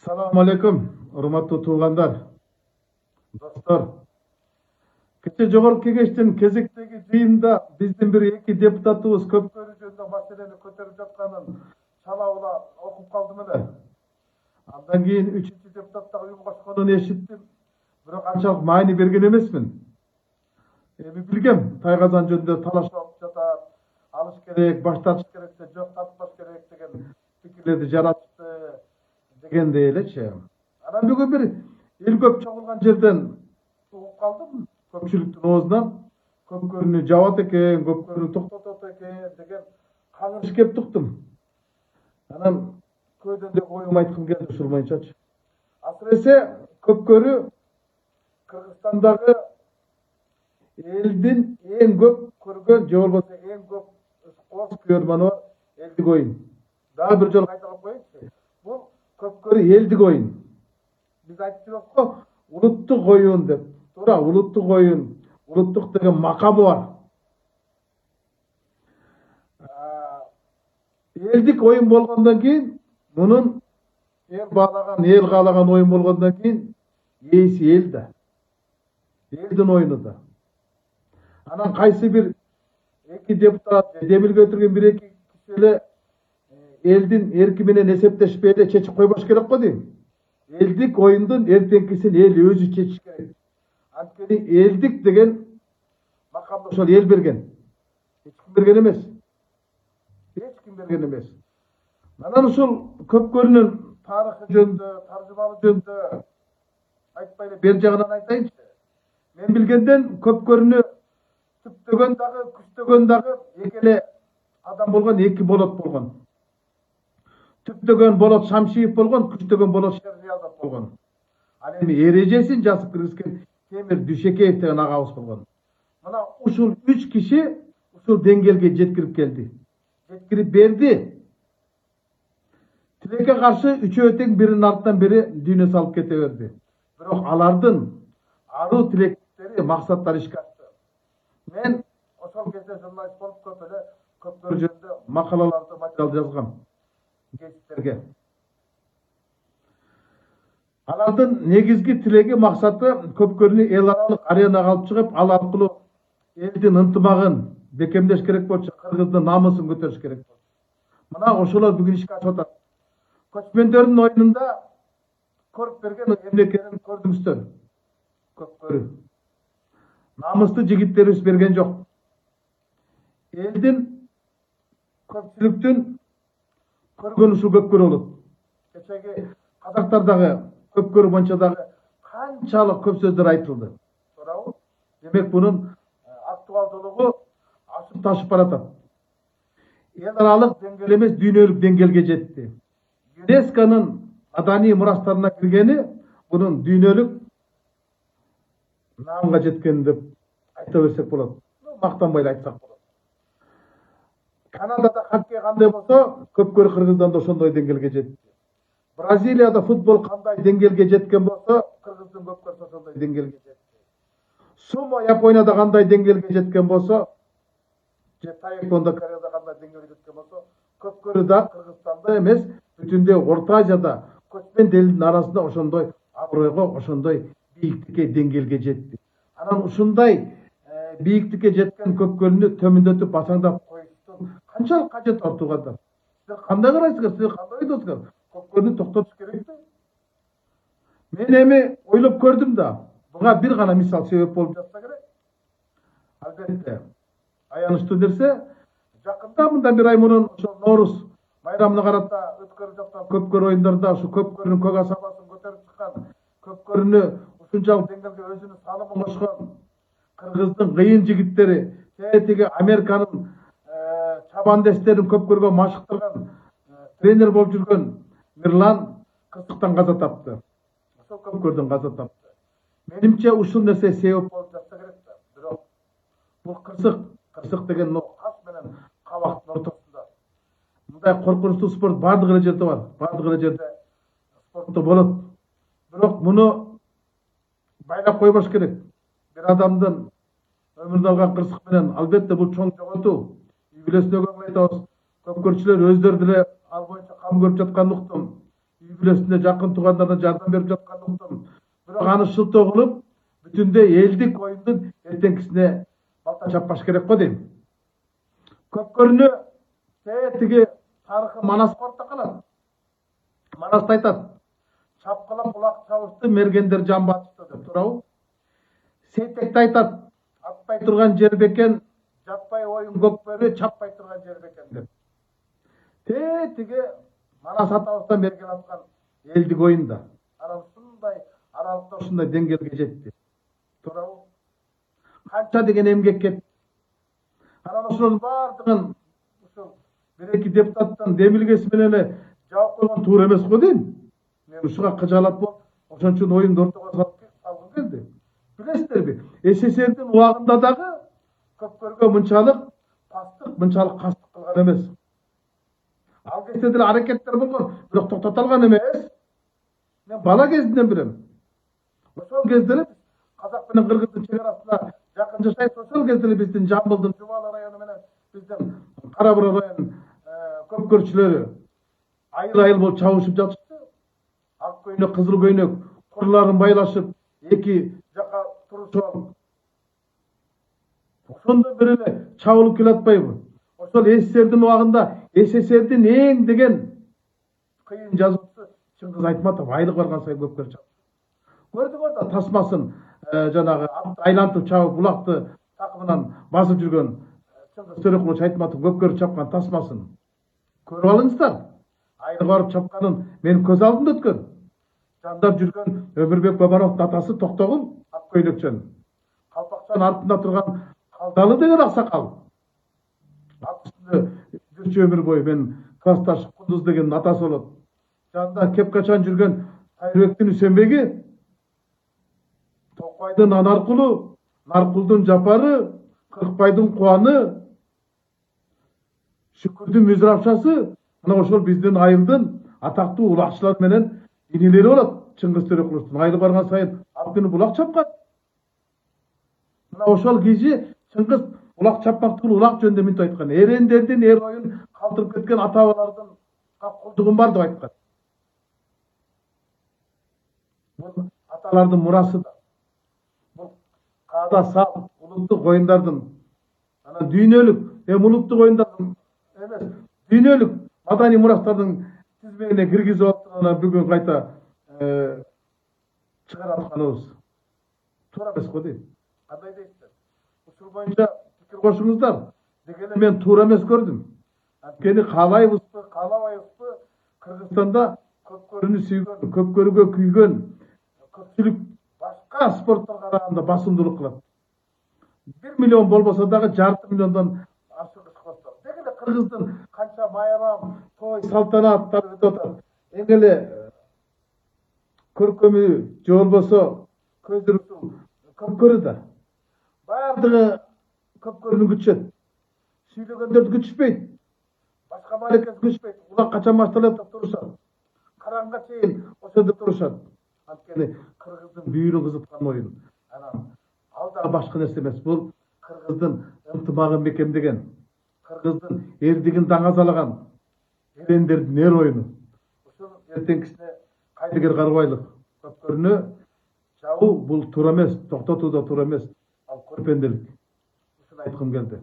Assalamu alaikum, урматтуу туугандар, достор. Кече жогорку кеңештин кезектеги жыйында биздин бир эки депутатыбыз көпкөрү жөнүндө маселени көтөрүп жатканын чалабыла окуп калдым эле. Андан кийин 3-чү депутат дагы үн кошконун эшиттим. Бирок анчалык маани берген эмесмин. Эми билгем, Тайгазан жөнүндө талашып жатат, алыш керек, баш тартыш керек, жок тартпаш керек деген пикирлерди жаратты дегендей элечи. Анан бүгүн бир эл көп чогулган жерден угуп калдым. Көпчүлүктүн оозунан көпкөрүнү жабат экен, көпкөрүнү токтотот экен деген каңырыш кеп туктум. Анан көөдөн деп оюм айткым келди ушул боюнчачы. Асыресе көпкөрү Кыргызстандагы элдин эң көп көргөн, же болбосо эң көп кооз көрмөнү бар элдик оюн. Дагы бир жолу кайталап коеюнчу. Бул көпкөрү элдик оюн. Биз айтып жүрөбүз го, улуттук оюн деп. Туура, улуттук оюн, улуттук деген макамы бар. Элдик оюн болгондон кийин, мунун эл баалаган, эл каалаган оюн болгондон кийин, ээси эл да. Элдин оюну да. Анан кайсы бир эки депутат, демилге отурган бир эки киши эле элдин эрки менен эсептешпей эле чечип койбош керек го дейм. Элдик оюндун эртеңкисин эл өзү чечиш керек. Анткени элдик деген макамды ошол эл берген. Эч ким берген эмес. Эч ким берген эмес. Анан ушул көпкөрүнүн тарыхы жөнүндө, таржымалы жөнүндө айтпай эле бер жагынан айтайынчы. Мен билгенден көпкөрүнү түптөгөн дагы, күчтөгөн дагы эки эле адам болгон, эки болот болгон. Түптөгөн болот Шамшиев болгон, күчтөгөн болот Шерниязов болгон. Ал эми эрежесин жазып киргизген Темир Дүйшекеев деген агабыз болгон. Мына ушул 3 киши ушул деңгээлге жеткирип келди. Жеткирип берди. Тилекке каршы үчөө тең биринин артынан бири дүйнө салып кете берди. Бирок алардын аруу тилектери, максаттары ишке ашты. Мен ошол кезде журналист болуп көп эле көпкөрү жөнүндө макалаларды, материал жазгам гезиттерге. Алардын негизги тилеги, максаты көпкөрүнү эл аралык аренага алып чыгып, ал аркылуу элдин ынтымагын бекемдеш керек болчу, кыргыздын намысын көтөрүш керек болчу. Мына ошолор бүгүн ишке ашып атат. Көчмөндөрдүн оюнунда көрүп берген эмнекенин көрдүңүздөр. Көпкөрү. Намыстуу жигиттерибиз берген жок. Элдин көпчүлүктүн көргөн ушул көпкөрү болот. Кечеги казактардагы көпкөрү боюнча дагы канчалык көп сөздөр айтылды. Туурабы? Демек бунун актуалдуулугу ашып ташып баратат. Эл аралык деңгээл эмес, дүйнөлүк деңгээлге жетти. ЮНЕСКОнун маданий мурастарына киргени бунун дүйнөлүк наамга жеткен деп айта берсек болот. Мактанбай эле айтсак болот. Канадада хоккей кандай болсо, көпкөрү Кыргызстанда ошондой деңгээлге жетти. Бразилияда футбол кандай деңгээлге жеткен болсо, Кыргыздын көпкөрүсү ошондой деңгээлге жетти. Сумо Японияда кандай деңгээлге жеткен болсо, же таэквондо Кореяда кандай деңгээлге жеткен болсо, көпкөрү да Кыргызстанда эмес, бүтүндөй Орто Азияда көчмөн элдин арасында ошондой абройго, ошондой бийиктикке деңгээлге жетти. Анан ушундай бийиктикке жеткен көпкөрүнү төмөндөтүп башаңдап коюштун канчалык кажети бар туугандар? Силер кандай карайсыздар? Силер кандай ойдосуңар? Көпкөрүнү токтотуш керек да. Мен эми ойлоп көрдүм да, буга бир гана мисал себеп болуп жатса керек. Албетте, аянычтуу нерсе, жакында мындан бир ай мурун ошо Нооруз байрамына карата өткөрүлүп жаткан көпкөрү оюндарда ушу көпкөрүнүн көк асабасын көтөрүп чыккан, көпкөрүнү ушунчалык деңгээлге өзүнүн салымын кошкон Кыргыздын кыйын жигиттери, тиги Американын чабандестерин көпкөргө машыктырган тренер болуп жүргөн Мирлан кырсыктан каза тапты. Ошол көпкөрдөн каза тапты. Менимче ушул нерсе себеп болуп жатса керек да. Бирок бул кырсык деген таш менен кабактын ортосунда. Мындай коркунучтуу спорт бардык эле жерде бар. Бардык эле жерде спортто болот. Бирок муну байлап койбош керек. Бир адамдын өмүрүндө алган кырсык менен албетте бул чоң жоготуу. Үй бүлөсүнө көңүл айтабыз. Көпкөрчүлөр өздөрү деле ал боюнча кам көрүп жатканын уктум. Үй үлесінде жақын туғандарына жардам беріп жатқандықтан, бірақ аны шылтоо кылып, бүтүндөй элдик оюндун эртеңкисине балта чаппаш керек го дейм. Көпкөрүнө тиги тарыхы Манас кортто калат. Манаста айтат, чапкылап булак чабышты, мергендер жан батышты деп туурабы? Сейтекте айтат, атпай турган жер бекен, жатпай оюн көкбөрү, чаппай турган жер бекен деп. Тиги Манас атабыздан берген аткан элдик оюнда. Анан ушундай аралыкта ушундай деңгээлге жетти. Туурабы? Канча деген эмгек кетти. Анан ошонун баардыгын ушул бир-эки депутаттан демилгеси менен эле жаап койгон туура эмес го дейм. Мен ушуга кыжаалат болуп, ошон үчүн оюнду ортого салгым келди. Билесиздерби, СССРдин убагында дагы көпкөргө мынчалык пастык, мынчалык кастык кылган эмес. Ал кезде деле аракеттер болгон, бирок токтото алган эмес. Мен бала кезинен билем. Ошол кезде эле Казак менен Кыргыздын чек арасында жакын жашайт. Ошол кезде эле биздин Жамбылдын Жубалы району менен биздин Кара Бура районунун көпкөрчүлөрү айыл-айыл болуп чабышып жатышты. Ак көйнөк, кызыл көйнөк, курларын байлашып, эки жака турушуп алып. Ошондон бери эле чабылып келатпайбы? Ошол СССРдин убагында СССРдин эң деген кыйын жазуучусу Чыңгыз Айтматов айлык барган сайын көпкөр чабып. Көрдүңөр да тасмасын жанагы айлантып чабып булакты такымынан басып жүргөн Чыңгыз Төрөкулович Айтматов көпкөр чапкан тасмасын. Көрүп алыңыздар. Айлык барып чапканын мен көз алдымда өткөн. Жандап жүргөн Өмүрбек Бабановдун атасы Токтогул ак көйнөкчөн. Калпакчанын артында турган Калдалы деген аксакал. Ат үстүндө жүрчү өмүр бою мен классташ Кундуз деген атасы болот. Жанында кепкачан жүргөн Тайырбектин Үсөнбеги, Токбайдын Анаркулу, Наркулдун Жапары, Кыркбайдын Кубаны, Шүкүрдүн Мүзрапчасы, мына ошол биздин айылдын атактуу улакчылар менен инелери болот. Чыңгыз Төрөкуловдун айылы барган сайын ар күнү булак чапкан. Мына ошол киши Чыңгыз булак чапмак түгүл улак жөнүндө мынтип айткан. Эрендердин эр оюн калтырып кеткен ата-бабалардын кулдугум бар деп айткан. Бул аталардын мурасы да. Бул каада сал улуттук оюндардын анан дүйнөлүк, улуттук оюндардын эмес, дүйнөлүк маданий мурастардын тизмегине киргизип алып бүгүн кайта чыгарып атканыбыз туура эмес го дейм. Кандай дейсиздер? Ушул боюнча пикир кошуңуздар. Дегенде мен туура эмес көрдүм. Анткени каалайбызбы, каалабайбызбы, Кыргызстанда көпкөрүнү сүйгөн, көпкөрүгө күйгөн көпчүлүк башка спортторго караганда басымдуулук кылат. 1 миллион болбосо дагы жарты миллиондон ашык спорттор. Дегенде Кыргыздын канча майрам, той, салтанаттары өтүп атат. Эң эле көркөмү же болбосо көзүрүктүү көпкөрү да. Баардыгы көпкөрүнү күтүшөт. Сүйлөгөндөрдү күтүшпөйт. Башка маалекеси күтүшпөйт. Улак качан башталат деп турушат. Караңга чейин ошондо турушат. Анткени Кыргыздын бүйүрүн кызыткан оюн. Анан ал да башка нерсе эмес. Бул Кыргыздын ынтымагын бекемдеген, Кыргыздын эрдигин даңазалаган эрендердин эр оюну. Ошол эртеңкисине кайдыгер карабайлык көпкөрүнө чабуу бул туура эмес, токтотуу да туура эмес. Ал көрпенделик. Ушуну айткым келди.